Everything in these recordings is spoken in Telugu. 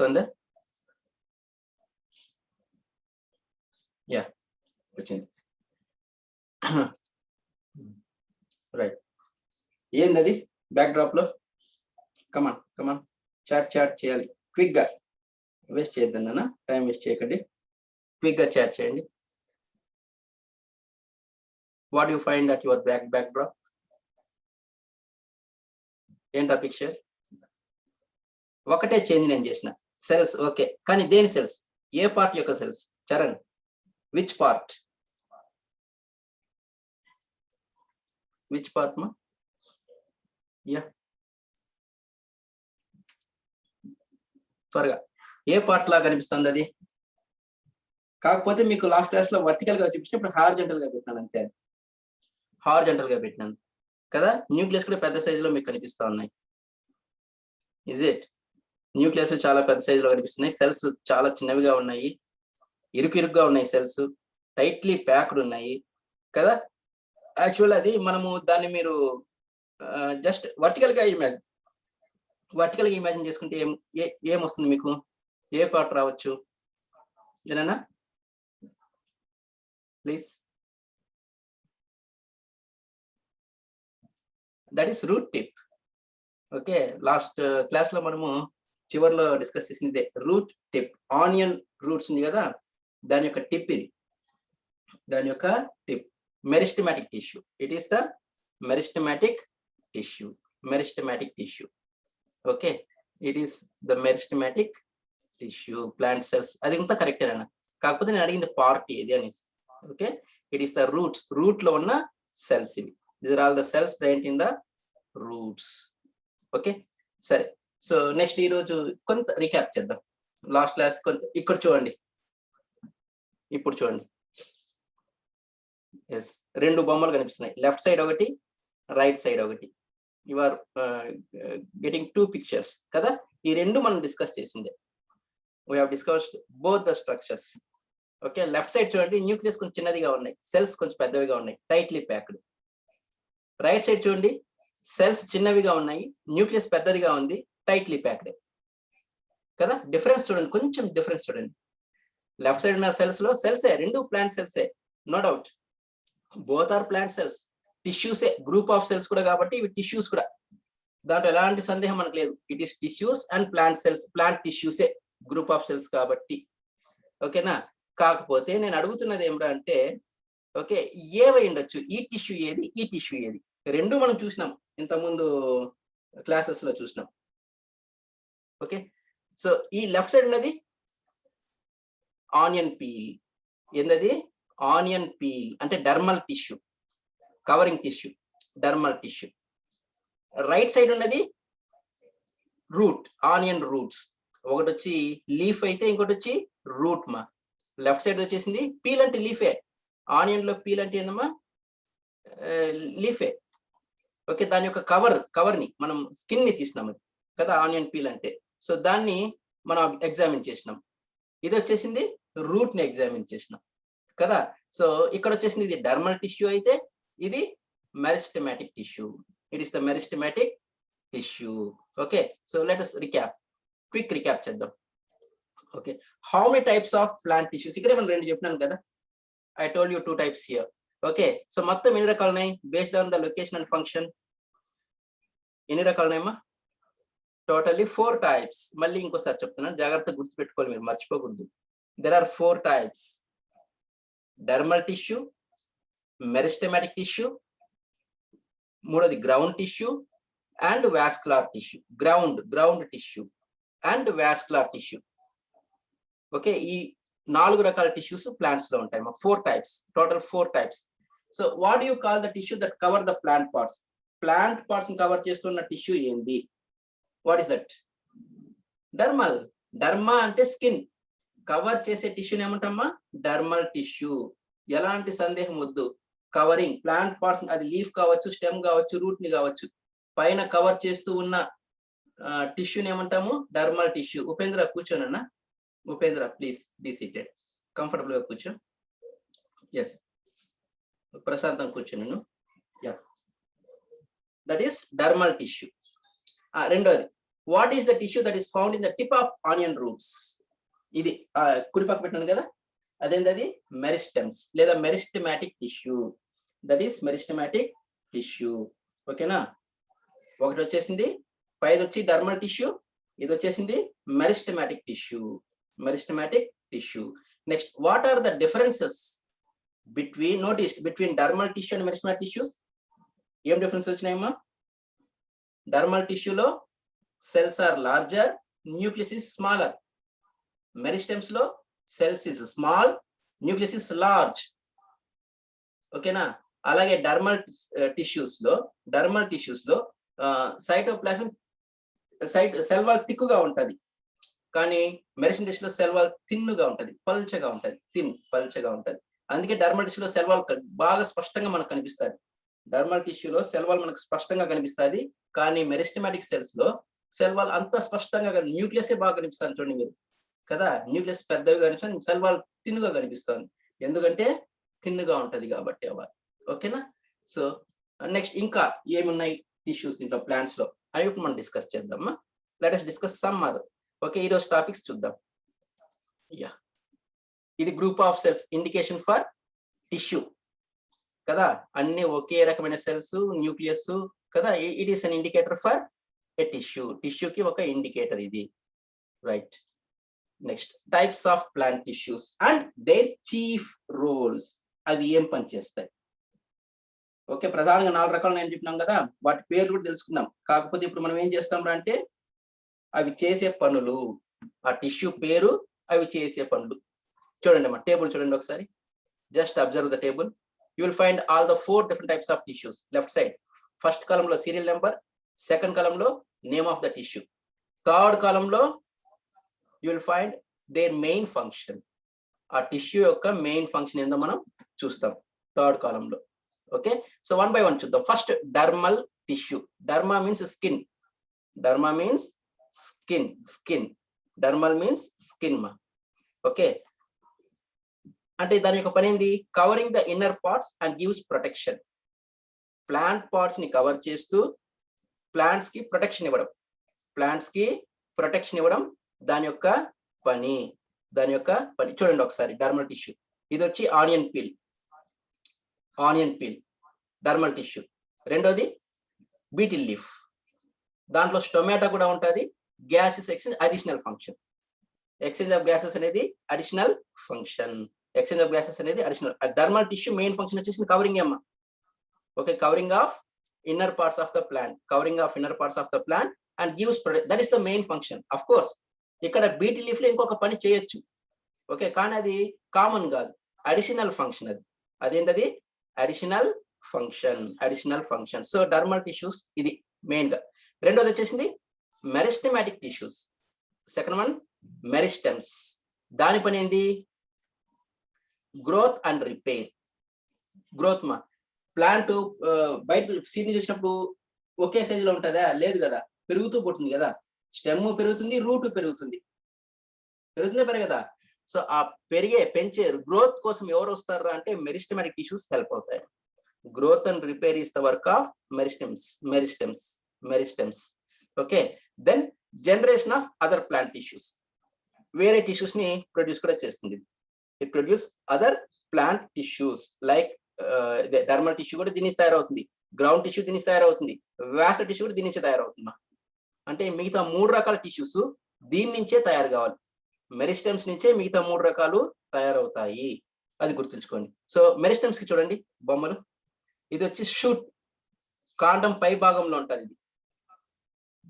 ఉందా? యా వచ్చింది. రైట్. ఏందది బ్యాక్ డ్రాప్ లో? కమాన్ కమాన్ చాట్ చేయాలి క్విక్ గా. వేస్ట్ చేయొద్దండి అన్న, టైం వేస్ట్ చేయకండి, క్విక్ గా చాట్ చేయండి. What you find at your back drop? ఏంటా పిక్చర్? ఒకటే చేంజ్ నేను చేసిన, సెల్స్ ఓకే, కానీ దేని సెల్స్? ఏ పార్ట్ యొక్క cells? Charan, which part? Which part మా? యా త్వరగా, ఏ పార్ట్ లాగా కనిపిస్తుంది అది? కాకపోతే మీకు లాస్ట్ క్లాస్ లో వర్టికల్ గా చూపించిన, ఇప్పుడు హార్జెంటల్ గా పెట్టినాను అంతే. హార్జెంటల్ గా పెట్టినాను కదా. న్యూక్లియస్ కూడా పెద్ద సైజులో మీకు కనిపిస్తా ఉన్నాయి. Is it? న్యూక్లియస్ చాలా పెద్ద సైజులో కనిపిస్తున్నాయి, సెల్స్ చాలా చిన్నవిగా ఉన్నాయి, ఇరుకుగా ఉన్నాయి, సెల్స్ టైట్లీ ప్యాక్డ్ ఉన్నాయి కదా. యాక్చువల్ అది మనము దాన్ని మీరు జస్ట్ వర్టికల్ గా ఇమాజిన్ చేసుకుంటే ఏం వస్తుంది మీకు? ఏ పార్ట్ రావచ్చు? ఏనా please? That is root tip. Okay, last class లో మనము చివరిలో డిస్కస్ చేసింది రూట్ టిప్. ఆనియన్ రూట్స్ ఉంది కదా, దాని యొక్క టిప్ ఇది, దాని యొక్క tip. Meristematic tissue, it is the meristematic tissue. Okay, it is the meristematic tissue. Plant cells అది ఇంత కరెక్టేనా? కాకపోతే నేను అడిగింది పార్ట్ ఏది అనేసి. Okay, it is the roots, root లో ఉన్న సెల్స్ ఇవి. These are all the cells present in the roots. Okay సరే. సో నెక్స్ట్ ఈ రోజు కొంత రీక్యాప్ చేద్దాం. లాస్ట్ క్లాస్ కొంత ఇక్కడ చూడండి, ఇప్పుడు చూడండి. ఎస్, రెండు బొమ్మలు కనిపిస్తున్నాయి, లెఫ్ట్ సైడ్ ఒకటి, రైట్ సైడ్ ఒకటి. యు ఆర్ గెటింగ్ 2 పిక్చర్స్ కదా. ఈ రెండు మనం డిస్కస్ చేసిందే. We have discussed both the structures. Okay, left side చూడండి, న్యూక్లియస్ కొంచెం చిన్నదిగా ఉన్నాయి, సెల్స్ కొంచెం పెద్దవిగా ఉన్నాయి, టైట్లీ ప్యాక్డ్. రైట్ సైడ్ చూడండి, సెల్స్ చిన్నవిగా ఉన్నాయి, న్యూక్లియస్ పెద్దదిగా ఉంది, టైట్లీ ప్యాక్డ్ కదా. డిఫరెన్స్ చూడండి, కొంచెం డిఫరెన్స్ చూడండి. లెఫ్ట్ సైడ్ ఉన్న సెల్స్ లో సెల్సే, రెండు ప్లాంట్ సెల్సే, no doubt, both are plant cells. టిష్యూసే, గ్రూప్ ఆఫ్ సెల్స్ కూడా కాబట్టి ఇవి టిష్యూస్ కూడా, దాంట్లో ఎలాంటి సందేహం మనకు లేదు. It is tissues and plant cells, plant టిష్యూసే, గ్రూప్ ఆఫ్ సెల్స్ కాబట్టి. ఓకేనా? కాకపోతే నేను అడుగుతున్నది ఏమిటా అంటే, ఓకే ఏవై ఉండొచ్చు, ఈ టిష్యూ ఏది, ఈ టిష్యూ ఏది? రెండు మనం చూసినాం ఇంతకుముందు క్లాసెస్ లో చూసినాం. ఓకే, సో ఈ లెఫ్ట్ సైడ్ ఉన్నది ఆనియన్ పీల్. ఏందది? ఆనియన్ పీల్ అంటే డర్మల్ tissue, covering tissue, డర్మల్ tissue. Right side ఉన్నది రూట్, ఆనియన్ రూట్స్. ఒకటి వచ్చి లీఫ్ అయితే, ఇంకోటి వచ్చి రూట్ మా. లెఫ్ట్ సైడ్ వచ్చేసింది పీల్ అంటే లీఫే, ఆనియన్ లో పీల్ అంటే ఏందమ్మా? లీఫే. ఓకే, దాని యొక్క కవర్ ని మనం స్కిన్ ని తీసినాం అది కదా ఆనియన్ పీల్ అంటే. సో దాన్ని మనం ఎగ్జామిన్ చేసినాం. ఇది వచ్చేసింది రూట్ ని ఎగ్జామిన్ చేసినాం కదా. సో ఇక్కడ వచ్చేసింది ఇది డర్మల్ టిష్యూ అయితే, ఇది meristematic tissue. It is the meristematic tissue. Okay, so let us recap, quick recap చేద్దాం. Okay, how many types of plant tissues? ఇక్కడే మనం రెండు చెప్పినాను కదా, I told you 2 types here. Okay, so మొత్తం ఎన్ని రకాలు ఉన్నాయి based on the location and function? ఎన్ని రకాలు ఉన్నాయమ్మా? Totally 4 types. మళ్ళీ ఇంకోసారి చెప్తున్నాను, జాగ్రత్తగా గుర్తుపెట్టుకోవాలి, మీరు మర్చిపోకూడదు. There are 4 types: dermal tissue, meristematic tissue, మూడోది ground tissue and vascular tissue. Ground tissue and vascular tissue. Okay, ఈ 4 రకాల టిష్యూస్ ప్లాంట్స్ లో ఉంటాయి. 4 types, total 4 types. So what you call the tissue that cover the plant parts? Plant parts ని కవర్ చేస్తున్న టిష్యూ ఏంది? What is that? Dermal. Derma అంటే స్కిన్, కవర్ చేసే టిష్యూని ఏమంటామా? Dermal tissue. ఎలాంటి సందేహం వద్దు, కవరింగ్ ప్లాంట్ పార్ట్స్, అది లీఫ్ కావచ్చు, స్టెమ్ కావచ్చు, రూట్ ని కావచ్చు, పైన కవర్ చేస్తూ ఉన్న టిష్యూని ఏమంటాము? Dermal tissue. ఉపేంద్ర కూర్చోనన్నా, Upendra please be seated, comfortable గా కూర్చో. ఎస్, ప్రశాంతం కూర్చో నేను. Yeah, that is dermal tissue. రెండోది what is the tissue that is found in the tip of onion roots? ఇది కుడి పక్క పెట్టాను కదా, అదేంటది మెరిస్టెమ్స్ లేదా meristematic tissue. That is meristematic tissue. ఓకేనా, ఒకటి వచ్చేసింది పైది వచ్చి డర్మల్ టిష్యూ, ఇది వచ్చేసింది meristematic tissue. Meristematic tissue. Next, what are the differences between, notice, between dermal tissue and meristematic tissues? ఏం డిఫరెన్స్ వచ్చినాయమ్మా? డర్మల్ టిష్యూలో cells are larger, nucleus is smaller. Meristems లో cells is small, nucleus is large. ఓకేనా, అలాగే డర్మల్ టిష్యూస్ లో సైటోప్లాజం సెల్ వాల్ థిక్గా ఉంటది, కానీ మెరిస్టెమ్ టిష్యూలో సెల్ వాల్ థిన్గా ఉంటది, పల్చగా ఉంటది, పల్చగా ఉంటది. అందుకే డర్మల్ టిష్యూలో సెల్ వాల్ బాగా స్పష్టంగా మనకు కనిపిస్తుంది. డర్మల్ టిష్యూలో సెల్ వాల్ మనకు స్పష్టంగా కనిపిస్తుంది, కానీ మెరిస్టమాటిక్ సెల్స్ లో సెల్ వాల్ అంత స్పష్టంగా న్యూక్లియస్ బాగా కనిపిస్తుంది. చూడండి మీరు కదా, న్యూక్లియస్ పెద్దగా కనిపిస్తుంది, సెల్ వాల్ థిన్గా కనిపిస్తుంది. ఎందుకంటే థిన్గా ఉంటది కాబట్టి అవి. ఓకేనా, సో నెక్స్ట్ ఇంకా ఏమున్నాయి టిష్యూస్ దీంట్లో ప్లాంట్స్ లో అవి ఇప్పుడు మనం డిస్కస్ చేద్దామా. Let us discuss some other. Okay, ఈరోజు టాపిక్స్ చూద్దాం. యా, ఇది group of cells, indication for tissue కదా, అన్ని ఒకే రకమైన సెల్స్, న్యూక్లియస్ కదా. It is an indicator for a tissue. టిష్యూకి ఒక ఇండికేటర్ ఇది, right. Next, types of plant tissues and their chief roles. అవి ఏం పని చేస్తాయి? ఓకే, ప్రధానంగా 4 రకాలు నేను చెప్పినాం కదా, వాటి పేర్లు కూడా తెలుసుకుందాం. కాకపోతే ఇప్పుడు మనం ఏం చేస్తాం అంటే అవి చేసే పనులు, ఆ టిష్యూ పేరు, అవి చేసే పనులు. చూడండి అమ్మా, టేబుల్ చూడండి ఒకసారి. Just observe the table. You will find all the 4 different types of tissues. Left side first column లో సీరియల్ నెంబర్, సెకండ్ కాలం లో name of the tissue, third column లో you will find their main function. ఆ టిష్యూ యొక్క మెయిన్ ఫంక్షన్ ఏందో మనం చూస్తాం థర్డ్ కాలం లో. ఓకే, సో 1 by 1 చూద్దాం. First, డర్మల్ tissue. Derma means skin. Derma means skin. డర్మల్ means skin మా. ఓకే, అంటే దాని యొక్క పని ఏంది? Covering the inner parts and gives protection. Plant parts ని కవర్ చేస్తూ ప్లాంట్స్ కి ప్రొటెక్షన్ ఇవ్వడం దాని యొక్క పని. చూడండి ఒకసారి డర్మల్ టిష్యూ. ఇది వచ్చి ఆనియన్ పీల్ డర్మల్ టిష్యూ. రెండోది బీటిల్ లీఫ్, దాంట్లో స్టొమాటో కూడా ఉంటుంది. Gases exchange additional function. Exchange of gases అనేది additional function. Dermal tissue main function వచ్చేసి కవరింగ్ అమ్మా. Okay, covering of inner parts of the plant and gives protection. That is the main function. Of course ఇక్కడ బీటిల్ లీఫ్ లో ఇంకొక పని చేయొచ్చు. ఓకే, కానీ అది కామన్ కాదు, అడిషనల్ ఫంక్షన్. అదేంటది additional function. So dermal tissues ఇది మెయిన్ గా. రెండోది వచ్చేసింది meristematic tissues. Second one meristems. దాని పని ఏంది? Growth and repair. గ్రోత్ మా, ప్లాంట్ బయట సీడ్ నుంచి వచ్చినప్పుడు ఒకే సైజులో ఉంటుందా? లేదు కదా, పెరుగుతూ పోతుంది కదా. స్టెమ్ పెరుగుతుంది, రూట్ పెరుగుతుంది పెరగదా. సో ఆ పెంచే గ్రోత్ కోసం ఎవరు వస్తారు అంటే మెరిస్టమాటిక్ టిష్యూస్ హెల్ప్ అవుతాయి. Growth and repair is the work of meristems. Okay, then generation of other plant tissues. వేరే టిష్యూస్ ని ప్రొడ్యూస్ కూడా చేస్తుంది. It produce other plant tissues like dermal tissue కూడా దీని నుంచి తయారవుతుంది, గ్రౌండ్ టిష్యూ దీని నుంచి తయారవుతుంది, వాస్కులర్ టిష్యూ కూడా దీని నుంచి తయారవుతుంది. అంటే మిగతా 3 రకాల టిష్యూస్ దీని నుంచే తయారు కావాలి. మెరిస్టెమ్స్ నుంచే మిగతా 3 రకాలు తయారవుతాయి, అది గుర్తుంచుకోండి. సో మెరిస్టెమ్స్ కి చూడండి బొమ్మలు. ఇది వచ్చి షూట్, కాండం పై భాగంలో ఉంటుంది ఇది.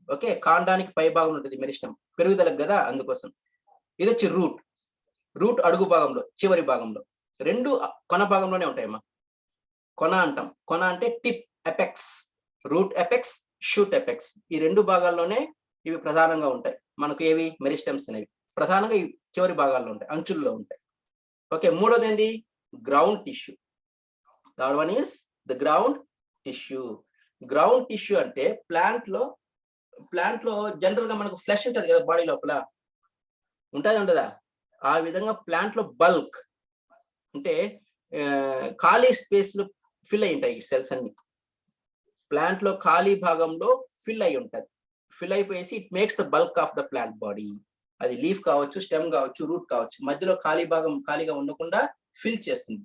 ఓకే, కాండానికి పై భాగంలో ఉంటుంది మెరిస్టెమ్, పెరుగుదలకు కదా, అందుకోసం. ఇది వచ్చి రూట్ అడుగు భాగంలో, చివరి భాగంలో. 2 కొన భాగంలోనే ఉంటాయమ్మా. కొన అంటాం. కొన అంటే tip, apex. Root apex, shoot apex. ఈ 2 భాగాల్లోనే ఇవి ప్రధానంగా ఉంటాయి మనకు. ఏవి? మెరిస్టెమ్స్ అనేవి ప్రధానంగా ఈ చివరి భాగాల్లో ఉంటాయి, అంచుల్లో ఉంటాయి. ఓకే, మూడోది ఏంది? Ground tissue. Third one is the ground tissue అంటే ప్లాంట్ లో జనరల్ గా మనకు ఫ్లెష్ ఉంటుంది కదా, బాడీ లోపల ఉండదా? ఆ విధంగా ప్లాంట్ లో బల్క్ అంటే ఖాళీ స్పేస్ లో ఫిల్ అయి ఉంటాయి సెల్స్ అన్ని. ప్లాంట్ లో ఖాళీ భాగంలో ఫిల్ అయి ఉంటుంది. ఫిల్ అయిపోయేసి it makes the bulk of the plant body. అది లీఫ్ కావచ్చు, స్టెమ్ కావచ్చు, రూట్ కావచ్చు, మధ్యలో ఖాళీ భాగం ఖాళీగా ఉండకుండా ఫిల్ చేస్తుంది.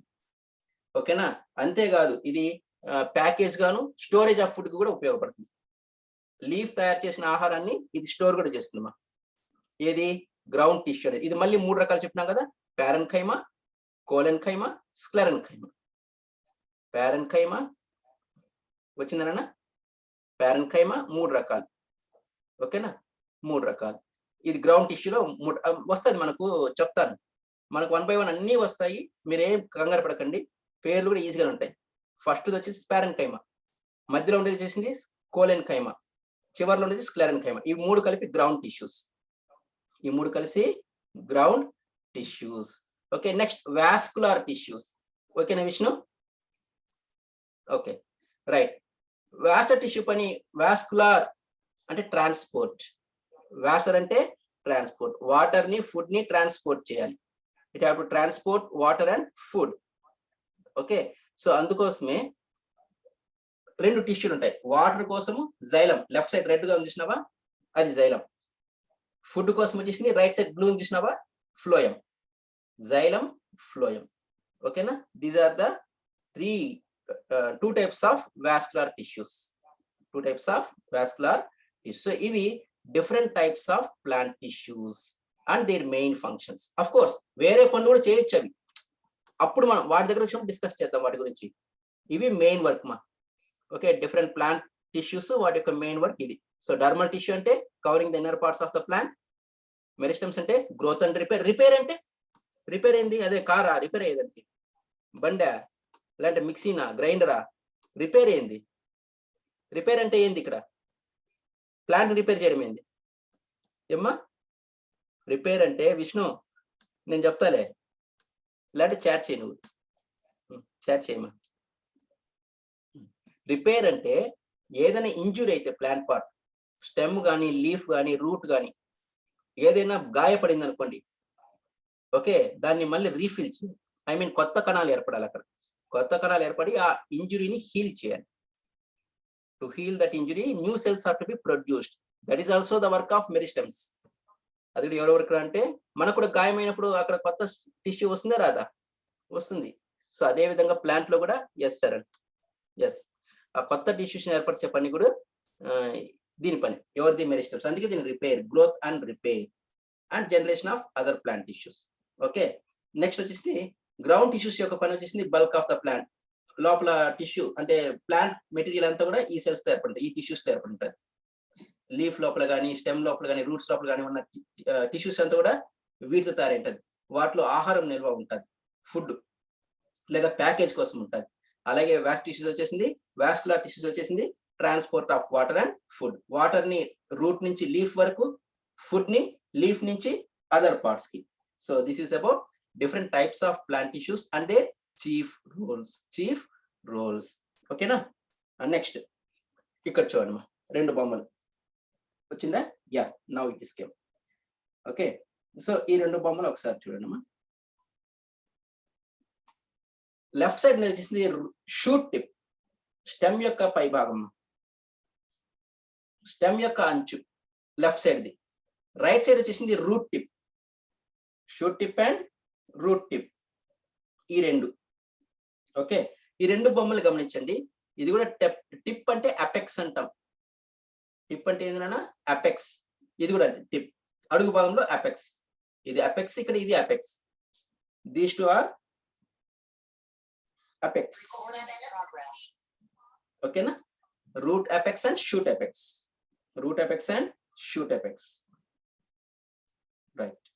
ఓకేనా? అంతేకాదు ఇది ప్యాకేజ్ గాను స్టోరేజ్ ఆఫ్ ఫుడ్ కి కూడా ఉపయోగపడుతుంది. లీఫ్ తయారు చేసిన ఆహారాన్ని ఇది స్టోర్ కూడా చేస్తుందమ్మా. ఏది? గ్రౌండ్ టిష్యూ అనేది. ఇది మళ్ళీ 3 రకాలు చెప్పినాం కదా, పారెన్కైమా, కోలెన్కైమా, స్క్లెరెన్కైమా. పారెన్కైమా వచ్చిందనా? పారెన్కైమా 3 రకాలు. ఓకేనా? 3 రకాలు. ఇది గ్రౌండ్ టిష్యూలో వస్తుంది, మనకు చెప్తాను. మనకు 1 by 1 అన్నీ వస్తాయి, మీరేం కంగారు పడకండి. పేర్లు కూడా ఈజీగా ఉంటాయి. ఫస్ట్ వచ్చేసి పారెన్కైమా, మధ్యలో ఉండేది వచ్చేసింది కోలెన్కైమా, చివరిలో ఉండేది స్క్లెరెన్కైమా. ఈ 3 కలిపి గ్రౌండ్ టిష్యూస్. ఈ 3 కలిసి ground tissues. Okay, next vascular tissues. ఓకేనా Vishnu? Okay, right. Vascular tissue పని, వాస్కులర్ అంటే ట్రాన్స్పోర్ట్. వాస్కులర్ అంటే ట్రాన్స్పోర్ట్, వాటర్ ని ఫుడ్ ని ట్రాన్స్పోర్ట్ చేయాలి. It have to transport water and food. Okay, so అందుకోసమే 2 టిష్యూలు ఉంటాయి. వాటర్ కోసము జైలం, లెఫ్ట్ సైడ్ రెడ్ గా ఉంది చూసినావా, అది జైలం. ఫుడ్ కోసం వచ్చేసింది రైట్ సైడ్ బ్లూ చూసినావా, ఫ్లోయం. Xylem, phloem. ఓకేనా? These are the 2 types of vascular tissues. 2 types of vascular tissues. So ఇవి different types of plant tissues and their main functions. Of course వేరే పనులు కూడా చేయొచ్చు అవి, అప్పుడు మనం వాటి దగ్గర వచ్చినప్పుడు డిస్కస్ చేద్దాం వాటి గురించి. ఇవి మెయిన్ వర్క్ మా. ఓకే, డిఫరెంట్ ప్లాంట్ టిష్యూస్, వాటి యొక్క మెయిన్ వర్క్ ఇది. సో డర్మల్ టిష్యూ అంటే covering the inner parts of the plant. Meristems అంటే గ్రోత్ అండ్ రిపేర్. రిపేర్ అంటే రిపేర్ ఏంది? అదే కారా రిపేర్ అయ్యేదానికి, బండా లేదంటే మిక్సీనా, గ్రైండరా? రిపేర్ ఏంది? రిపేర్ అంటే ఏంది? ఇక్కడ ప్లాంట్ రిపేర్ చేయడం ఏంది ఏమ్మా? రిపేర్ అంటే విష్ణు నేను చెప్తాలే, ఇలాంటి చాట్ చేయి, నువ్వు చాట్ చేయమ్మా. రిపేర్ అంటే ఏదైనా ఇంజురీ అయితే ప్లాంట్ పార్ట్, స్టెమ్ కానీ, లీఫ్ కానీ, రూట్ కానీ ఏదైనా గాయపడింది అనుకోండి, ఓకే, దాన్ని మళ్ళీ రీఫిల్ చేయాలి. ఐ మీన్ కొత్త కణాలు ఏర్పడాలి అక్కడ. కొత్త కణాలు ఏర్పడి ఆ ఇంజురీని హీల్ చేయాలి. To heal that injury new cells are to be produced. That is also the work of meristems. అది కూడా ఎవరి వర్క్ అంటే, మనకు కూడా గాయమైనప్పుడు అక్కడ కొత్త టిష్యూ వస్తుందా రాదా? వస్తుంది. సో అదే విధంగా ప్లాంట్ లో కూడా ఎస్ సార్, ఎస్, ఆ కొత్త టిష్యూస్ ఏర్పరిచే పని కూడా దీని పని. ఎవరిది? మెరిస్టమ్స్. అందుకే దీని repair, growth and repair and generation of other plant tissues. Okay, next వచ్చేసి గ్రౌండ్ టిష్యూస్ యొక్క పని వచ్చేసింది బల్క్ ఆఫ్ ద ప్లాంట్. లోపల టిష్యూ అంటే ప్లాంట్ మెటీరియల్ అంతా కూడా ఈ సెల్స్ తో ఏర్పడుతుంది, ఈ టిష్యూస్ తో ఏర్పడుతుంది. లీఫ్ లోపల కానీ, స్టెమ్ లోపల కానీ, రూట్స్ లోపల కానీ ఉన్న టిష్యూస్ అంతా కూడా వీటితో తయారైంటది. వాటిలో ఆహారం నిల్వ ఉంటుంది, ఫుడ్ లేదా ప్యాకేజ్ కోసం ఉంటుంది. అలాగే వాస్ట్ టిష్యూస్ వచ్చేసింది, వాస్కులర్ టిష్యూస్ వచ్చేసింది transport of water and food. Water ని రూట్ నుంచి లీఫ్ వరకు, ఫుడ్ ని లీఫ్ నుంచి అదర్ పార్ట్స్ కి. So this is about different types of plant tissues and their chief roles. Chief roles. ఓకేనా? నెక్స్ట్ ఇక్కడ చూడమ్మా, 2 బొమ్మలు వచ్చిందా? Yeah, now it is came. Okay, so ఈ 2 బొమ్మలు ఒకసారి చూడండి అమ్మా. లెఫ్ట్ సైడ్ వచ్చేసింది షూట్ టిప్, స్టెమ్ యొక్క పై భాగం, స్టెమ్ యొక్క అంచు లెఫ్ట్ సైడ్ది. రైట్ సైడ్ వచ్చేసింది root tip. Shoot tip and root tip, ఈ 2. ఓకే, ఈ 2 బొమ్మలు గమనించండి. ఇది కూడా టిప్ అంటే అపెక్స్ అంటాం. టిప్ అంటే ఏంటన్నా? అపెక్స్. ఇది కూడా అంటే టిప్, అడుగు భాగంలో అపెక్స్. ఇది అపెక్స్, ఇక్కడ ఇది అపెక్స్. These 2 are apex. ఓకేనా? Root apex and shoot apex. Root apex and shoot apex. Right.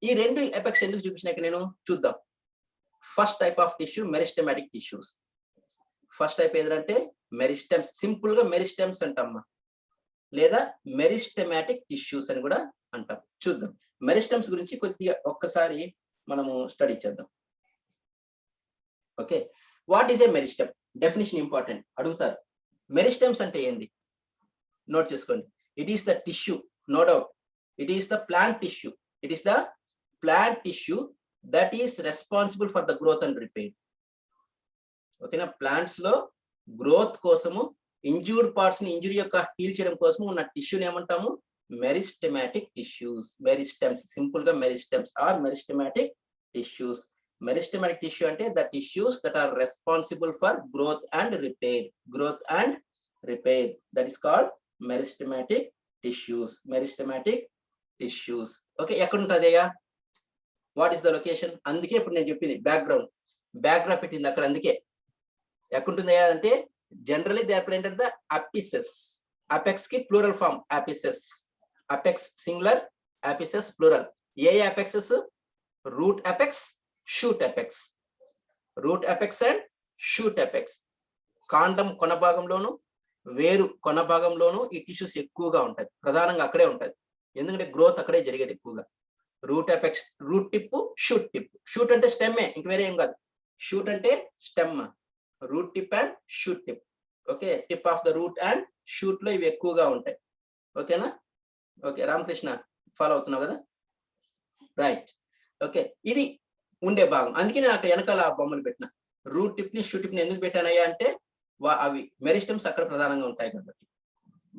ఈ 2 ఎపెక్స్ ఎందుకు చూపించినాక నేను చూద్దాం. First type of tissue meristematic tissues. First type ఏదంటే మెరిస్టమ్స్. సింపుల్ గా మెరిస్టమ్స్ అంటాం, లేదా మెరిస్టమాటిక్ టిష్యూస్ అని కూడా అంటాం. చూద్దాం మెరిస్టమ్స్ గురించి కొద్దిగా ఒక్కసారి మనము స్టడీ చేద్దాం. Okay, what is a meristem? Definition important, అడుగుతారు. మెరిస్టమ్స్ అంటే ఏంది? నోట్ చేసుకోండి. It is the tissue, no doubt. It is the plant tissue. It is the plant tissue that is responsible for the growth and repair. ఓకేనా? ప్లాంట్స్ లో గ్రోత్ కోసము, ఇంజ్యూర్డ్ పార్ట్స్ ని ఇంజురీ యొక్క హీల్ చేయడం కోసం ఉన్న టిష్యూని ఏమంటాము? Meristematic tissues. మెరిస్టెమ్స్, సింపుల్ గా meristems are meristematic tissues. Meristematic tissue అంటే the tissues that are responsible for growth and repair. Growth and repair, that is called meristematic tissues. Meristematic tissues. Okay, ఎక్కడ ఉంటుందయ్యా? What is the location? అందుకే ఇప్పుడు నేను చెప్పింది బ్యాక్గ్రౌండ్ పెట్టింది అక్కడ. అందుకే ఎక్కడుంటుందయ్యా అంటే generally they are present the apices. Apex కి plural form apices. Apex singular, apices plural. ఏ apexes? Root apex, shoot apex. Root apex and shoot apex. కాండం కొన భాగంలోను, వేరు కొన భాగంలోను ఈ టిష్యూస్ ఎక్కువగా ఉంటాయి. ప్రధానంగా అక్కడే ఉంటది, ఎందుకంటే గ్రోత్ అక్కడే జరిగేది ఎక్కువగా. Root apex, root tip, shoot tip. Shoot అంటే స్టెమ్మే, ఇంక వేరే ఏం కాదు. షూట్ అంటే stem. Root tip and shoot tip. Okay, tip of the root and shoot లో ఇవి ఎక్కువగా ఉంటాయి. ఓకేనా? ఓకే, రామకృష్ణ ఫాలో అవుతున్నావు కదా? రైట్. ఓకే, ఇది ఉండే భాగం. అందుకే నేను అక్కడ వెనకాల ఆ బొమ్మలు పెట్టిన. రూట్ టిప్ ని షూట్ టిప్ ని ఎందుకు పెట్టానయ్యా అంటే అవి మెరిస్టమ్స్ అక్కడ ప్రధానంగా ఉంటాయి కాబట్టి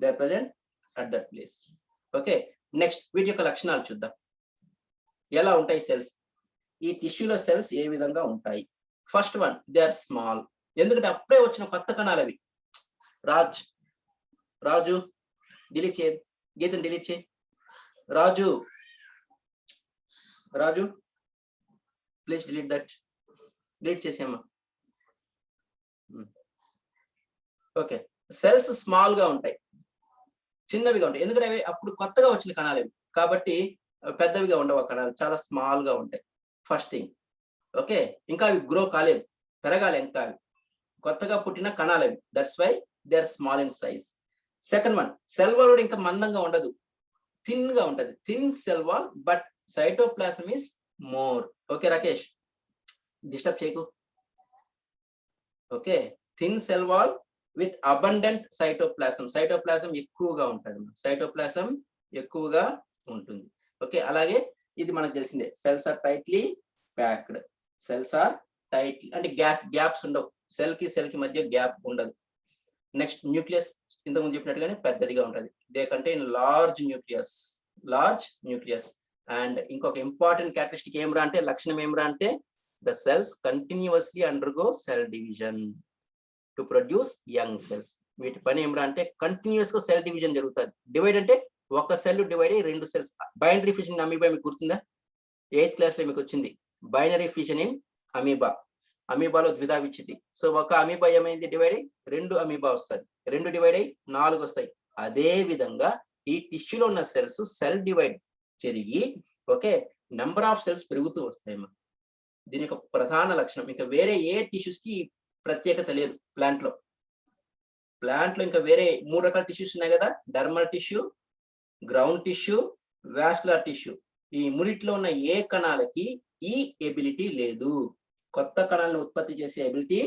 they are present at that place. Okay, next వీటి యొక్క లక్షణాలు చూద్దాం. ఎలా ఉంటాయి సెల్స్? ఈ టిష్యూలో సెల్స్ ఏ విధంగా ఉంటాయి? First one, they are small. ఎందుకంటే అప్పుడే వచ్చిన కొత్త కణాలు అవి. రాజు డిలీట్ చేయ, గీతను డిలీట్ చేయి. Raju please delete that. Delete చేసేమ్మా. ఓకే, సెల్స్ స్మాల్ గా ఉంటాయి, చిన్నవిగా ఉంటాయి. ఎందుకంటే అవి అప్పుడు కొత్తగా వచ్చిన కణాలు అవి కాబట్టి పెద్దవిగా ఉండవు. ఆ కణాలు చాలా స్మాల్ గా ఉంటాయి. First thing. ఓకే, ఇంకా అవి గ్రో కాలేదు, పెరగాలి. ఇంకా అవి కొత్తగా పుట్టిన కణాలు అవి. That's why they are small in size. Second one, cell wall కూడా ఇంకా మందంగా ఉండదు, థిన్ గా ఉంటది. Thin cell wall but cytoplasm is more. Okay Rakesh, disturb చేయకు. Okay, thin cell wall with abundant cytoplasm. Cytoplasm ఎక్కువగా ఉంటుంది. సైటోప్లాజం ఎక్కువగా ఉంటుంది. ఓకే, అలాగే ఇది మనకు తెలిసిందే, cells are tightly packed. Cells are tightly అంటే గ్యాప్స్ ఉండవు. సెల్ కి మధ్య గ్యాప్ ఉండదు. నెక్స్ట్ న్యూక్లియస్, ఇంతకుముందు చెప్పినట్టుగానే పెద్దదిగా ఉంటుంది. They contain large nucleus. And ఇంకొక ఇంపార్టెంట్ క్యారెక్టరిస్టిక్ ఏమరా అంటే, లక్షణం ఏమరా అంటే, the cells continuously undergo cell division to produce young cells. వీటి పని ఏమరా అంటే కంటిన్యూస్ గా సెల్ డివిజన్ జరుగుతుంది. డివైడ్ అంటే ఒక సెల్ డివైడ్ అయ్యి 2 సెల్స్. బైనరీ ఫిషన్ అమీబా మీకు గుర్తుందా? 8th క్లాస్ లో మీకు వచ్చింది బైనరీ ఫిషన్ ఇన్ అమీబా. అమీబాలో ద్విధా విచ్చితి. సో ఒక అమీబా ఏమైంది? డివైడ్ అయ్యి 2 అమీబా వస్తాయి. 2 డివైడ్ అయ్యి 4 వస్తాయి. అదే విధంగా ఈ టిష్యూలో ఉన్న సెల్స్ సెల్ డివైడ్ జరిగి ఓకే నెంబర్ ఆఫ్ సెల్స్ పెరుగుతూ వస్తాయి. దీని యొక్క ప్రధాన లక్షణం. ఇంకా వేరే ఏ టిష్యూస్ కి ప్రత్యేకత లేదు. ప్లాంట్ లో ఇంకా వేరే 3 రకాల టిష్యూస్ ఉన్నాయి కదా, డర్మల్ tissue, ground tissue, vascular tissue. ఈ మురిట్లో ఉన్న ఏ కణాలకి ఈ ఎబిలిటీ లేదు. కొత్త కణాలను ఉత్పత్తి చేసే ఎబిలిటీ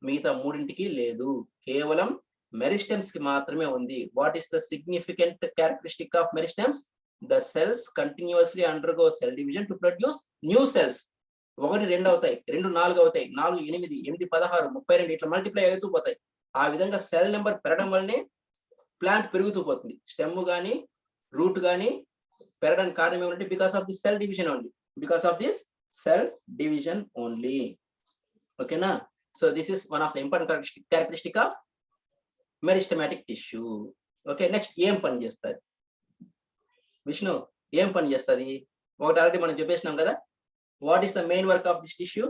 మిగతా 3ంటికి లేదు. కేవలం మెరిస్టెమ్స్ కి మాత్రమే ఉంది. What is the significant characteristic of meristems? The cells continuously undergo cell division to produce new cells. 1 2 అవుతాయి, 2 4 అవుతాయి, 4 8 8 16 32 ఇట్లా మల్టిప్లై అవుతూ పోతాయి. ఆ విధంగా సెల్ నెంబర్ పెరగడం వల్లనే ప్లాంట్ పెరుగుతూ పోతుంది. స్టెమ్ కానీ రూట్ కానీ పెరగడానికి కారణం ఏమంటే because of this cell division only. Because of this cell division only. ఓకేనా? So this is one of the important characteristic of meristematic tissue. Okay, next ఏం పని చేస్తుంది విష్ణు? ఏం పని చేస్తుంది? ఒకటి ఆల్రెడీ మనం చెప్పేసినాం కదా. What is the main work of this tissue?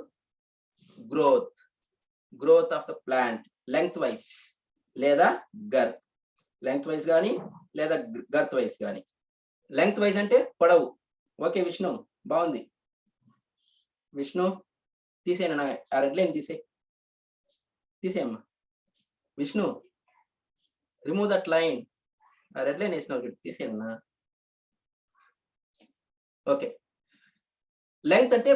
Growth of the plant length wise లేదా గర్త్. లెంగ్త్ వైజ్ కానీ లేదా గర్త్ వైజ్ కానీ. లెంగ్త్ వైజ్ అంటే పొడవు. ఓకే విష్ణు, బాగుంది. విష్ణు తీసేయనా? ఆ రెడ్ లైన్ తీసేయమ్మా. Vishnu remove that line. ఆ రెడ్ లైన్ వేసినావు, తీసేయన్నా. ఓకే, లెంగ్త్ అంటే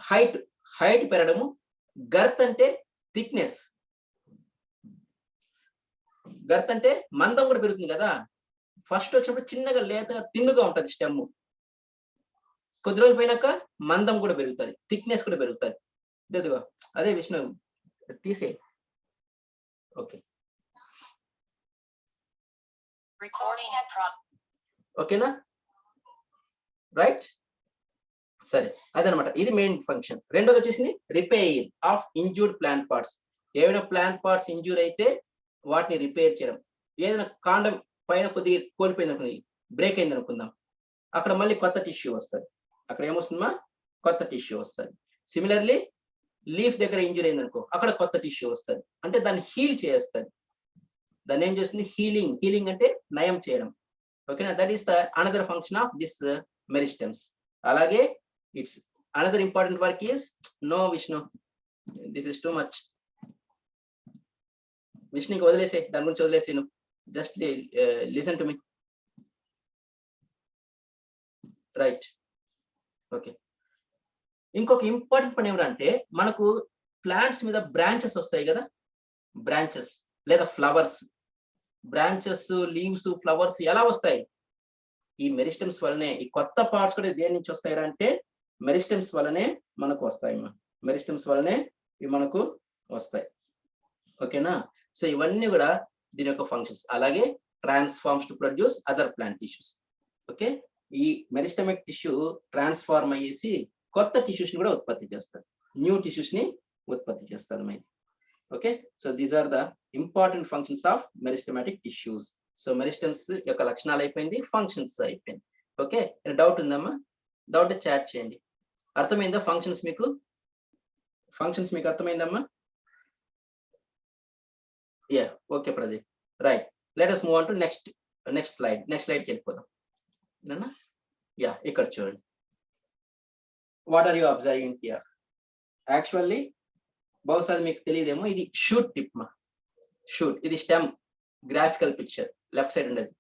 హైట్ పెరగడము. గర్త్ అంటే థిక్నెస్. గర్త్ అంటే మందం కూడా పెరుగుతుంది కదా. ఫస్ట్ వచ్చినప్పుడు చిన్నగా లేతగా తిన్నుగా ఉంటుంది స్టెమ్. కొద్ది రోజులు పోయినాక మందం కూడా పెరుగుతుంది, థిక్నెస్ కూడా పెరుగుతుంది. అదే విష్ణు తీసే. ఓకే, ఓకేనా, రైట్. సరే, అదనమాట, ఇది మెయిన్ ఫంక్షన్. రెండోది వచ్చేసింది repair of injured plant parts. ఏమైనా ప్లాంట్ పార్ట్స్ ఇంజూర్ అయితే వాటిని రిపేర్ చేయడం. ఏదైనా కాండం పైన కొద్దిగా కోల్పోయింది అనుకుంది, బ్రేక్ అయింది అనుకుందాం, అక్కడ మళ్ళీ కొత్త టిష్యూ వస్తుంది. అక్కడ ఏమొస్తుందమ్మా, కొత్త టిష్యూ వస్తుంది. సిమిలర్లీ లీఫ్ దగ్గర ఇంజూర్ అయింది అనుకో, అక్కడ కొత్త టిష్యూ వస్తుంది. అంటే దాన్ని హీల్ చేస్తుంది. దాన్ని ఏం చేస్తుంది, హీలింగ్. హీలింగ్ అంటే నయం చేయడం. ఓకేనా, that is the another function of this meristems. అలాగే it's another important work is, no Vishnu, this is too much. విష్ణుకి వదిలేసే, దాని గురించి వదిలేసే, నువ్వు just listen to me, right. Okay, ఇంకొక ఇంపార్టెంట్ పని ఏమంటే, మనకు ప్లాంట్స్ మీద బ్రాంచెస్ వస్తాయి కదా, బ్రాంచెస్ లేదా ఫ్లవర్స్. బ్రాంచెస్, లీవ్స్, ఫ్లవర్స్ ఎలా వస్తాయి? ఈ మెరిస్టెమ్స్ వల్లనే. ఈ కొత్త పార్ట్స్ కూడా దేని నుంచి వస్తాయి అంటే మెరిస్టెమ్స్ వల్లనే మనకు వస్తాయి. మెరిస్టెమ్స్ వల్లనే ఇవి మనకు వస్తాయి. ఓకేనా, సో ఇవన్నీ కూడా దీని యొక్క ఫంక్షన్స్. అలాగే transforms to produce other plant tissues. Okay, ఈ మెరిస్టమిక్ టిష్యూ ట్రాన్స్ఫార్మ్ అయ్యేసి కొత్త టిష్యూస్ ని కూడా ఉత్పత్తి చేస్తారు, న్యూ టిష్యూస్ ని ఉత్పత్తి చేస్తారు. Okay, so these are the important functions of meristematic tissues. So meristems యొక్క లక్షణాలు అయిపోయింది, ఫంక్షన్స్ అయిపోయింది. ఓకే, డౌట్ ఉందమ్మా? డౌట్ చాట్ చేయండి. అర్థమైందా ఫంక్షన్స్ మీకు? ఫంక్షన్స్ మీకు అర్థమైందమ్మా? Yeah, okay Pradeep, right. Let us move on to next slide. Next స్లైడ్కి వెళ్ళిపోదాం. యా, ఇక్కడ చూడండి. What are you observing here? Actually బహుశా మీకు తెలియదేమో, ఇది షూట్ టిప్ మా. షూట్, ఇది stem. Graphical picture left side ఉండదు,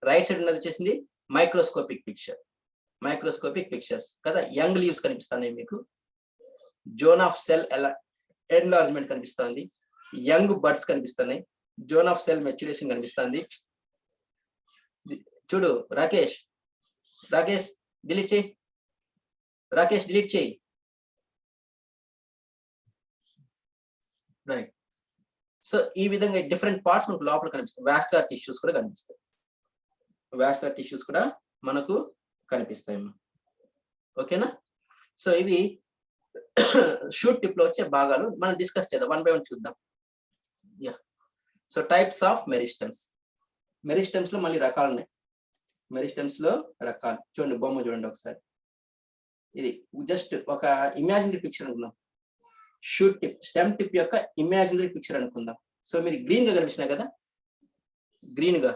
రైట్ సైడ్ ఉన్నది వచ్చేసింది మైక్రోస్కోపిక్ పిక్చర్. మైక్రోస్కోపిక్ పిక్చర్స్ కదా, యంగ్ లీవ్స్ కనిపిస్తున్నాయి మీకు, జోన్ ఆఫ్ సెల్ ఎన్లార్జ్మెంట్ కనిపిస్తుంది, యంగ్ బడ్స్ కనిపిస్తున్నాయి, జోన్ ఆఫ్ సెల్ మెచ్యురేషన్ కనిపిస్తుంది. చూడు రాకేష్, డిలీట్ చేయి, రాకేష్ డిలీట్ చేయి. రైట్. సో ఈ విధంగా డిఫరెంట్ పార్ట్స్ మనకు లోపల కనిపిస్తాయి. వాస్కులర్ టిష్యూస్ కూడా కనిపిస్తాయి. వాస్కులర్ టిష్యూస్ కూడా మనకు కనిపిస్తాయి. ఓకేనా, సో ఇవి షూట్ టిప్ లో వచ్చే భాగాలు మనం డిస్కస్ చేద్దాం, 1 by 1 చూద్దాం. Yeah, so types of meristems. Meristems లో మళ్ళీ రకాలు ఉన్నాయి. మెరిస్టమ్స్ లో రకాలు చూడండి, బొమ్మ చూడండి ఒకసారి. ఇది జస్ట్ ఒక ఇమాజినరీ పిక్చర్ అనుకుందాం. షూట్ టిప్, స్టెమ్ టిప్ యొక్క ఇమాజినరీ పిక్చర్ అనుకుందాం. సో మీరు గ్రీన్ గా కనిపిస్తున్నాయి కదా, గ్రీన్ గా.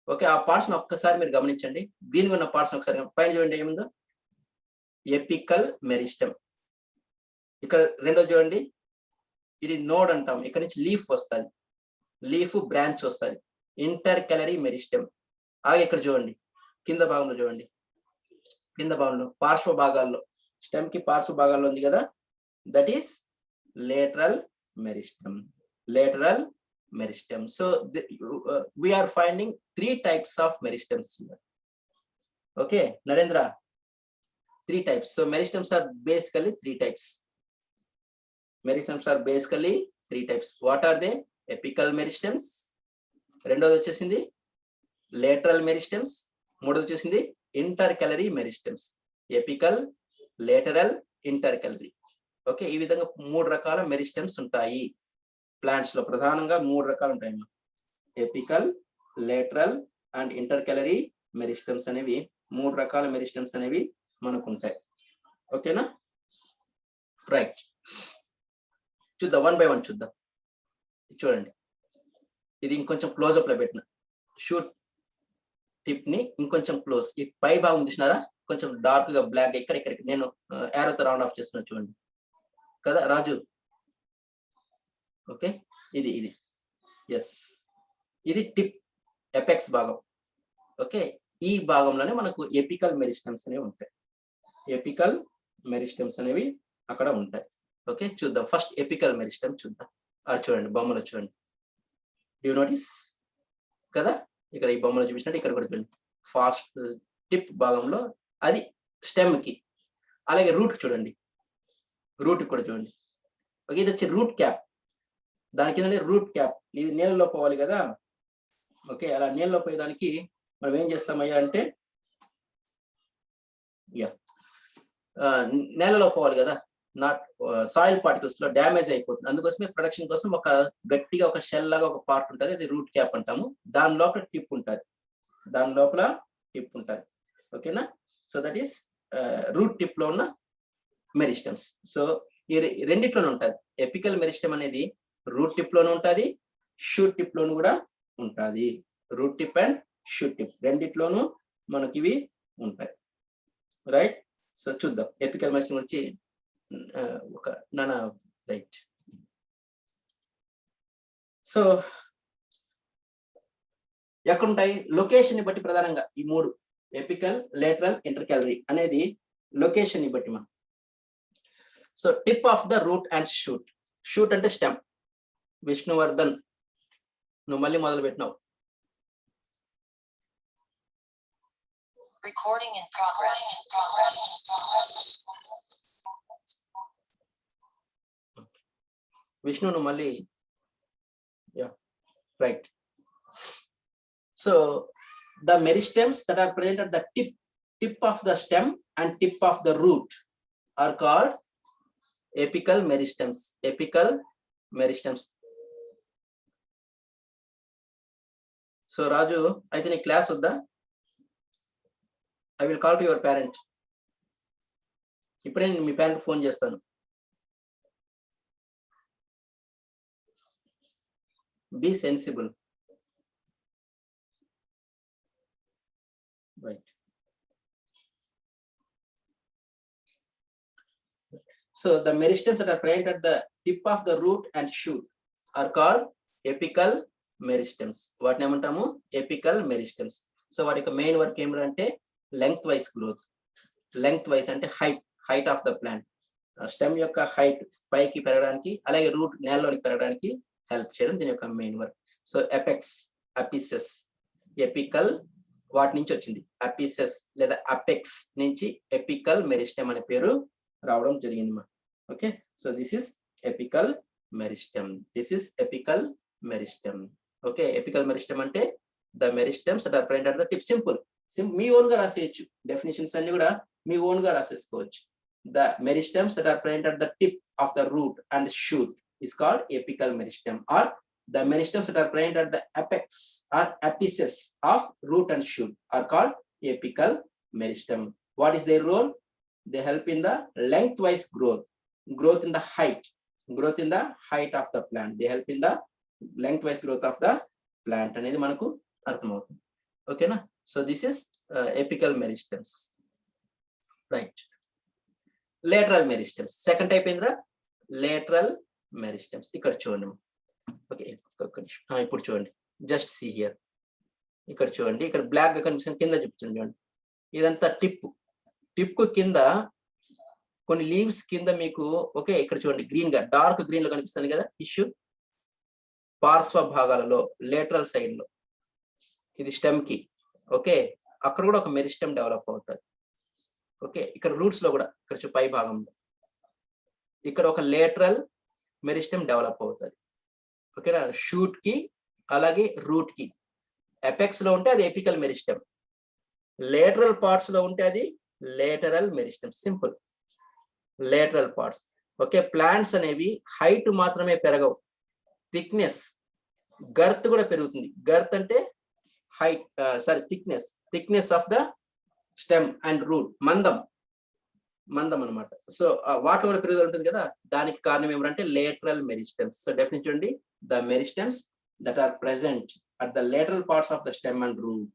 ఓకే, ఆ పార్ట్స్ ఒక్కసారి మీరు గమనించండి. గ్రీన్ గా ఉన్న పార్ట్స్ ఒకసారి పైన చూడండి, ఏముందో ఎపికల్ మెరిస్టమ్. ఇక్కడ రెండోది చూడండి, ఇది నోడ్ అంటాం. ఇక్కడ నుంచి లీఫ్ వస్తుంది, లీఫ్ బ్రాంచ్ వస్తుంది, ఇంటర్కలరీ మెరిస్టమ్. అలాగే ఇక్కడ చూడండి, కింద భాగంలో చూడండి, కింద భాగంలో పార్శ్వ భాగాల్లో, స్టెమ్ కి పార్శ్వ భాగాల్లో ఉంది కదా, that is lateral meristem. Lateral meristem. So we are finding 3 types of meristems here. Okay, Narendra, 3 types. So meristems are basically 3 types. Meristems are basically 3 types. What are they? Apical meristems. రెండోది వచ్చేసింది lateral meristems. మూడోది వచ్చేసింది intercalary meristems. Apical, lateral, intercalary. Okay, ఈ విధంగా 3 రకాల మెరిస్టమ్స్ ఉంటాయి ప్లాంట్స్ లో. ప్రధానంగా 3 రకాలు ఉంటాయి. ఎపికల్, లేటరల్ అండ్ ఇంటర్కలరీ మెరిస్టమ్స్ అనేవి 3 రకాల మెరిస్టమ్స్ అనేవి మనకు ఉంటాయి. ఓకేనా, రైట్. చూద్దాం, 1 by 1 చూద్దాం. చూడండి, ఇది ఇంకొంచెం క్లోజ్అప్ లో పెట్టిన షూట్ టిప్ ని ఇంకొంచెం క్లోజ్. ఈ పై భాగం చూసినారా, కొంచెం డార్క్ గా బ్లాక్. ఇక్కడికి నేను యారోతో రౌండ్ ఆఫ్ చేస్తున్నా చూడండి కదా రాజు. ఓకే, ఇది ఎస్, ఇది టిప్ ఎపెక్స్ భాగం. ఓకే, ఈ భాగంలోనే మనకు ఎపికల్ మెరిస్టమ్స్ అనేవి ఉంటాయి. ఎపికల్ మెరిస్టమ్స్ అనేవి అక్కడ ఉంటాయి. ఓకే, చూద్దాం. ఫస్ట్ ఎపికల్ మెరిస్టమ్ చూద్దాం. అది చూడండి, బొమ్మలో చూడండి. డూ నోటీస్ కదా, ఇక్కడ ఈ బొమ్మలో చూపించినట్టు ఇక్కడ కూడా చూడండి, ఫాస్ట్ టిప్ భాగంలో అది స్టెమ్ కి. అలాగే రూట్ చూడండి, రూట్ కూడా చూడండి. ఓకే, ఇది వచ్చి రూట్ క్యాప్. దాని కింద రూట్ క్యాప్. ఇది నీళ్ళలో పోవాలి కదా, ఓకే, అలా నీళ్ళలో పోయేదానికి మనం ఏం చేస్తామయ్యా అంటే నేలలో పోవాలి కదా, నాట్ సాయిల్ పార్టికల్స్ లో డ్యామేజ్ అయిపోతుంది. అందుకోసమే ప్రొడక్షన్ కోసం ఒక గట్టిగా ఒక షెల్ లాగా ఒక పార్ట్ ఉంటుంది, అది రూట్ క్యాప్ అంటాము. దాని లోపల టిప్ ఉంటుంది, దాని లోపల టిప్ ఉంటుంది. ఓకేనా, so that is root tip లో ఉన్న మెరిస్టమ్స్. సో ఈ రెండిట్లోనే ఉంటుంది. ఎపికల్ మెరిస్టమ్ అనేది రూట్ టిప్ లోనే ఉంటుంది, షూట్ టిప్ లోను కూడా ఉంటుంది. Root tip and shoot tip రెండిట్లోనూ మనకి ఇవి ఉంటాయి. రైట్, సో చూద్దాం ఎపికల్ మెరిస్టమ్ గురించి ఒక రైట్. సో ఎక్కడుంటాయి? లొకేషన్ ని బట్టి ప్రధానంగా ఈ మూడు ఎపికల్, లేటరల్, ఇంటర్కాలరీ అనేది లొకేషన్ ని బట్టి మనం. So tip of the root and shoot. Shoot అంటే స్టెమ్. విష్ణువర్ధన్, నువ్వు మళ్ళీ మొదలు పెట్టినావు. Recording in progress. Vishnu, no mali. Yeah, right. So the meristems that are present at the tip of the stem and tip of the root are called apical meristems. Apical meristems. So Raju, I think a class with the I will call to your parent. ఇప్పుడే నేను మీ పేరెంట్ ఫోన్ చేస్తాను. Be sensible. Right. So the meristems that are present at the tip of the root and shoot are called apical meristems. వాటిని ఏమంటాము? Apical meristems. సో వాటి యొక్క మెయిన్ వర్క్ ఏమిటంటే length wise growth. Length wise అంటే height of the plant. Stem యొక్క హైట్ పైకి పెరగడానికి, అలాగే రూట్ నేలలోకి పెరగడానికి హెల్ప్ చేయడం దీని యొక్క main work. So apex, apices, apical వాటి నుంచి వచ్చింది. అపిసెస్ లేదా అపెక్స్ నుంచి ఎపికల్ మెరిస్టెమ్ అనే పేరు రావడం జరిగింది మా. Okay, so this is apical meristem. This is apical meristem. Okay, apical meristem అంటే the meristems that are present at the tip. Simple, మీ ఓన్ గా రాసేయచ్చు. డెఫినేషన్స్ అన్ని కూడా మీ ఓన్ గా రాసేసుకోవచ్చు. The meristems that are present at the tip of the root and shoot is called apical meristem, or the meristems that are present at the apex or apices of root and shoot are called apical meristem. What is their role? They help in the lengthwise growth in the height of the plant. They help in the lengthwise growth of the plant అనేది మనకు అర్థమవుతుంది. ఓకేనా, so this is apical meristems. Right, lateral meristems second type ఏంద్రా? Lateral meristems. ఇక్కడ చూడండి. ఓకే, ఇప్పుడు చూడండి, జస్ట్ సీ హియర్. ఇక్కడ చూడండి, ఇక్కడ బ్లాక్ గా కనిపిస్తుంది, కింద చూపించండి. చూడండి, ఇదంతా టిప్ కింద కొన్ని లీవ్స్ కింద మీకు. ఓకే, ఇక్కడ చూడండి, గ్రీన్ గా, డార్క్ గ్రీన్ లో కనిపిస్తుంది కదా టిష్యూ. పార్శ్వ భాగాలలో లేటరల్ సైడ్ లో ఇది స్టెమ్ కి. ఓకే, అక్కడ కూడా ఒక మెరిస్టమ్ డెవలప్ అవుతుంది. ఓకే, ఇక్కడ రూట్స్ లో కూడా, ఇక్కడ పై భాగంలో ఇక్కడ ఒక లేటరల్ మెరిస్టమ్ డెవలప్ అవుతుంది. ఓకేనా, షూట్ కి అలాగే రూట్ కి. ఎపెక్స్ లో ఉంటే అది ఎపికల్ మెరిస్టమ్, లేటరల్ పార్ట్స్ లో ఉంటే అది lateral meristem. Simple, lateral parts. Okay, plants అనేవి హైట్ మాత్రమే పెరగవు, థిక్నెస్, గర్త్ కూడా పెరుగుతుంది. గర్త్ అంటే height, thickness of the stem and root, మందం అన్నమాట. సో వాటిలో కూడా పెరుగుదల ఉంటుంది కదా, దానికి కారణం ఏమిటంటే లేటరల్ మెరిస్టమ్స్. సో డెఫినెట్ చూడండి, the meristems that are present at the lateral parts of the stem and root.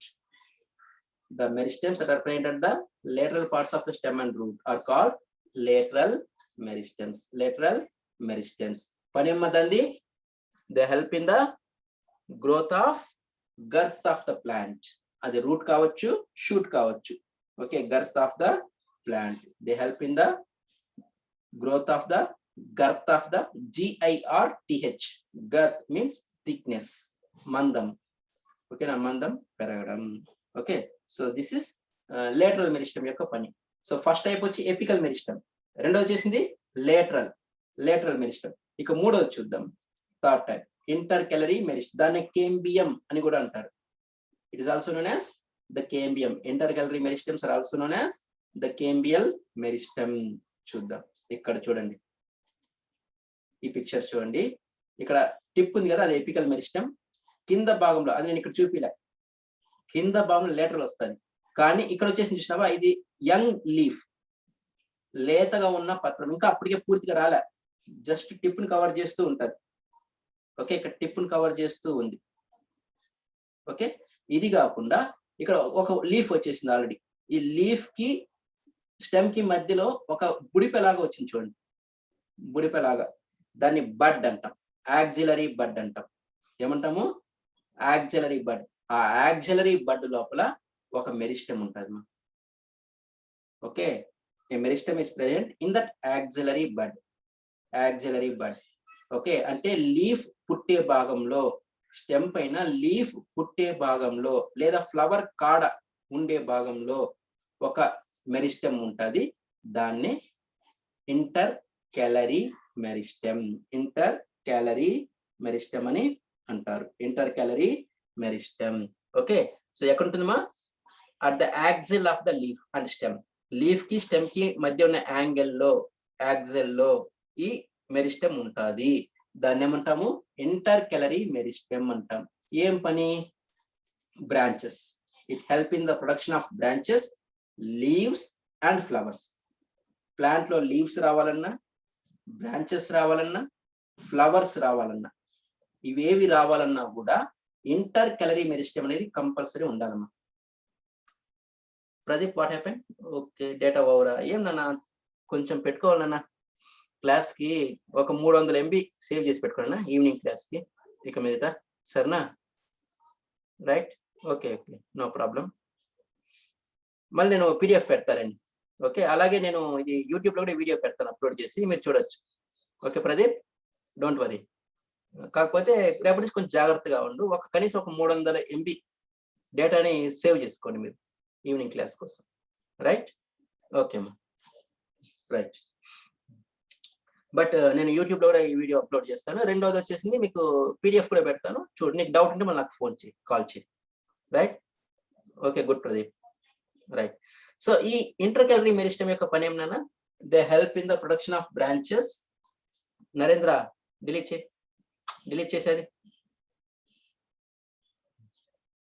The meristems that are present at the lateral parts of the stem and root are called lateral meristems. Lateral meristems. Panemadandi, they help in the growth of girth of the plant. Adi root kavachu, shoot kavachu. Okay, girth of the plant. They help in the growth of the girth of the girth. Girth means thickness. Mandam. Okay, na mandam peragadam. Okay, so this is lateral meristem yokka pani. So first type vachi apical meristem, రెండోది చేసింది lateral meristem. ఇక మూడోది చూద్దాం, థర్డ్ టైప్ ఇంటర్కెలరీ మెరిస్టమ్. దాన్ని కేంబియం అని కూడా అంటారు. It is also known as the cambium. Intercalary meristems are also known as the cambial meristem. చూద్దాం, ఇక్కడ చూడండి, ఈ పిక్చర్ చూడండి. ఇక్కడ టిప్ ఉంది కదా, అది ఎపికల్ మెరిస్టమ్. కింద భాగంలో, అది నేను ఇక్కడ చూపిలే, కింద భాగంలో లేటరల్ వస్తుంది. కానీ ఇక్కడ వచ్చేసి చూసినావా, ఇది యంగ్ లీఫ్, లేతగా ఉన్న పత్రం, ఇంకా అప్పటికే పూర్తిగా రాలే, జస్ట్ టిప్ ని కవర్ చేస్తూ ఉంటది. ఓకే, ఇక్కడ టిప్ ని కవర్ చేస్తూ ఉంది. ఓకే, ఇది కాకుండా ఇక్కడ ఒక లీఫ్ వచ్చేసింది ఆల్రెడీ. ఈ లీఫ్ కి స్టెమ్ కి మధ్యలో ఒక బుడిపెలాగా వచ్చింది చూడండి, బుడిపెలాగా. దాన్ని బడ్ అంటాం, యాక్సిలరీ బడ్ అంటాం. ఏమంటాము? Axillary bud. ఆ యాక్సిలరీ బడ్ లోపల ఒక మెరిస్టమ్ ఉంటుంది. Okay, a meristem is present in that axillary bud. Axillary bud. Okay, అంటే లీఫ్ పుట్టే భాగంలో, స్టెమ్ పైన లీఫ్ పుట్టే భాగంలో లేదా ఫ్లవర్ కాడ ఉండే భాగంలో ఒక మెరిస్టమ్ ఉంటుంది. దాన్ని inter calorie meristem, inter calorie meristem అని అంటారు. Inter calorie meristem. Okay, so ఎక్కడ ఉంటుందమ్మా? At the axle of the leaf and stem. Leaf కి స్టెమ్ కి మధ్య ఉన్న యాంగిల్లో, యాక్సిల్ లో ఈ మెరిస్టమ్ ఉంటుంది. దాన్ని ఏమంటాము? ఇంటర్ క్యాలరీ మెరిస్టమ్ అంటాం. ఏం పని? Branches. It help in the production of branches, leaves and flowers. Plant లో లీవ్స్ రావాలన్నా, బ్రాంచెస్ రావాలన్నా, ఫ్లవర్స్ రావాలన్నా, ఇవేవి రావాలన్నా కూడా ఇంటర్ క్యాలరీ మెరిస్టమ్ అనేది కంపల్సరీ ఉండాలమ్మా. Pradeep, what happen? Okay, data ఓవరా? ఏం నాన్న, కొంచెం పెట్టుకోవాలన్నా క్లాస్ కి ఒక 300 MB సేవ్ చేసి పెట్టుకోండి ఈవినింగ్ క్లాస్ కి ఇక మీద, సరేనా? Right, okay okay, no problem. మళ్ళీ నేను PDF పెడతానండి. ఓకే, అలాగే నేను ఇది యూట్యూబ్ లో కూడా వీడియో పెడతాను, అప్లోడ్ చేసి మీరు చూడొచ్చు. Okay Pradeep, don't worry. కాకపోతే రేపటి నుంచి కొంచెం జాగ్రత్తగా ఉండు. కనీసం ఒక 300 MB డేటాని సేవ్ చేసుకోండి మీరు ఈవినింగ్ క్లాస్ కోసం. రైట్, ఓకే అమ్మా, రైట్. బట్ నేను యూట్యూబ్ లో కూడా ఈ వీడియో అప్లోడ్ చేస్తాను. రెండోది వచ్చేసింది మీకు PDF కూడా పెడతాను, చూడు. నీకు డౌట్ ఉంటే మళ్ళీ నాకు ఫోన్ చేయి, కాల్ చేయి. Right, okay, good Pradeep. Right, so ఈ ఇంటర్ క్యాలరీ మెరిస్టమ్ యొక్క పని ఏమన్నా? They help in the production of branches. Narendra, delete చేసేది.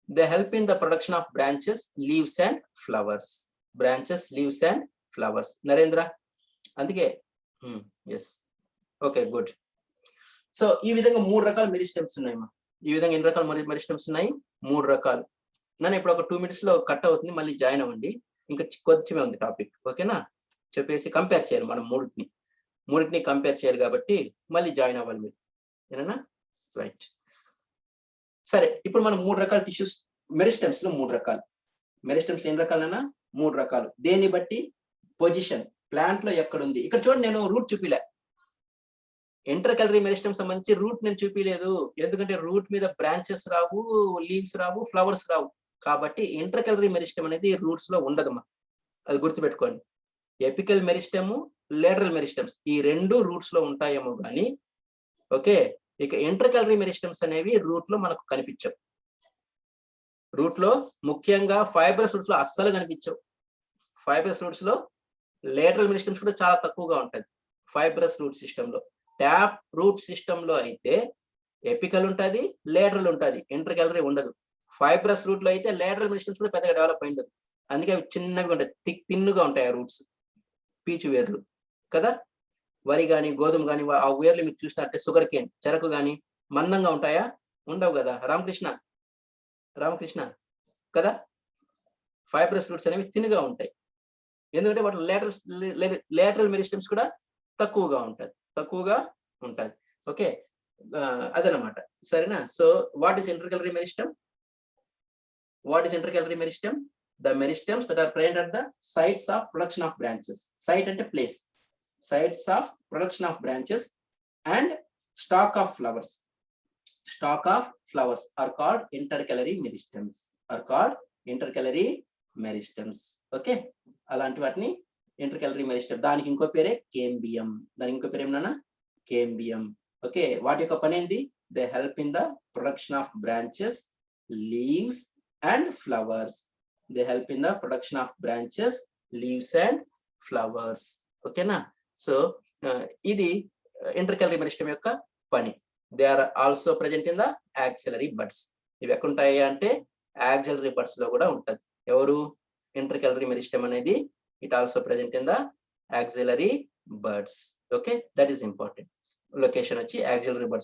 They help in the production of branches, leaves and flowers. Branches, leaves and flowers. Narendra, అందుకే ఎస్, ఓకే, గుడ్. సో ఈ విధంగా 3 రకాల మెరిస్టమ్స్ ఉన్నాయమ్మా. ఈ విధంగా ఎన్ని రకాల మెరిస్టమ్స్ ఉన్నాయి? 3 రకాలు. నన్ను ఇప్పుడు ఒక 2 minutes లో కట్ అవుతుంది, మళ్ళీ జాయిన్ అవ్వండి. ఇంకా కొంచెమే ఉంది టాపిక్, ఓకేనా? చెప్పేసి కంపేర్ చేయాలి మనం మూడింటిని కంపేర్ చేయాలి కాబట్టి మళ్ళీ జాయిన్ అవ్వాలి మీరు, ఏనా? రైట్, సరే. ఇప్పుడు మనం 3 రకాల టిష్యూస్, మెరిస్టమ్స్ లో 3 రకాలు. మెరిస్టమ్స్ ఎన్ని రకాలైనా? 3 రకాలు. దేన్ని బట్టి? పొజిషన్, ప్లాంట్ లో ఎక్కడుంది. ఇక్కడ చూడండి, నేను రూట్ చూపిలే. ఇంటర్ క్యాలరీ మెరిస్టమ్ సంబంధించి రూట్ నేను చూపించలేదు, ఎందుకంటే రూట్ మీద బ్రాంచెస్ రావు, లీవ్స్ రావు, ఫ్లవర్స్ రావు. కాబట్టి ఇంటర్ క్యాలరీ మెరిస్టమ్ అనేది రూట్స్ లో ఉండదమ్మా, అది గుర్తుపెట్టుకోండి. ఎపికల్ మెరిస్టమ్, లేటరల్ మెరిస్టమ్స్ ఈ 2 రూట్స్ లో ఉంటాయేమో కానీ, ఓకే. ఇక ఇంటర్ క్యాలరీ మెరిస్టమ్స్ అనేవి రూట్ లో మనకు కనిపించవు. రూట్ లో ముఖ్యంగా ఫైబ్రస్ రూట్స్ లో అస్సలు కనిపించవు. ఫైబ్రస్ రూట్స్ లో లేటరల్ మెరిస్టమ్స్ కూడా చాలా తక్కువగా ఉంటుంది. ఫైబ్రస్ రూట్ సిస్టమ్ లో, ట్యాప్ రూట్ సిస్టమ్ లో అయితే ఎపికల్ ఉంటుంది, లేటరల్ ఉంటుంది, ఇంటర్ క్యాలరీ ఉండదు. ఫైబ్రస్ రూట్ లో అయితే లేటరల్ మెరిస్టమ్స్ కూడా పెద్దగా డెవలప్ అయింది, అందుకే అవి చిన్నవి ఉంటాయి, తిన్నుగా ఉంటాయి ఆ రూట్స్. పీచు వేర్లు కదా, వరి కానీ గోధుమ కానీ ఆ వేర్లు మీరు చూసినట్టే, షుగర్ కేన్, చెరకు కానీ మందంగా ఉంటాయా? ఉండవు కదా రామకృష్ణ కదా. ఫైబ్రస్ రూట్స్ అనేవి తిన్నుగా ఉంటాయి, ఎందుకంటే వాటి లేటరల్ మెరిస్టమ్స్ కూడా తక్కువగా ఉంటుంది. ఓకే, అదనమాట, సరేనా? So what is inter calorie meristem? The meristems that are present at the sites of production of branches. Site ante place, sites of production of branches and stalk of flowers. Stalk of flowers are called intercalary meristems. Okay, అలాంటి వాటిని ఇంటర్క్యాలరీ మెరిస్టమ్. దానికి ఇంకో పేరే కేంబియం. దానికి ఇంకో పేరు ఏమన్నా? కేంబియం. ఓకే, వాటి యొక్క పని ఏంటి? They help in the production of branches, leaves and flowers. They help in the production of branches, leaves and flowers. ఓకేనా? సో ఇది ఇంటర్కలరీ మెరిస్టమ్ యొక్క పని. They are also present in the axillary buds. ఇవి ఎక్కడ ఉంటాయి అంటే యాక్సిలరీ బడ్స్ లో కూడా ఉంటది. ఎవరు? ఇంటర్కలరీ మెరిస్టమ్ అనేది it also present in the axillary buds. Okay, that is important. Location వచ్చి యాక్సిలరీ బడ్స్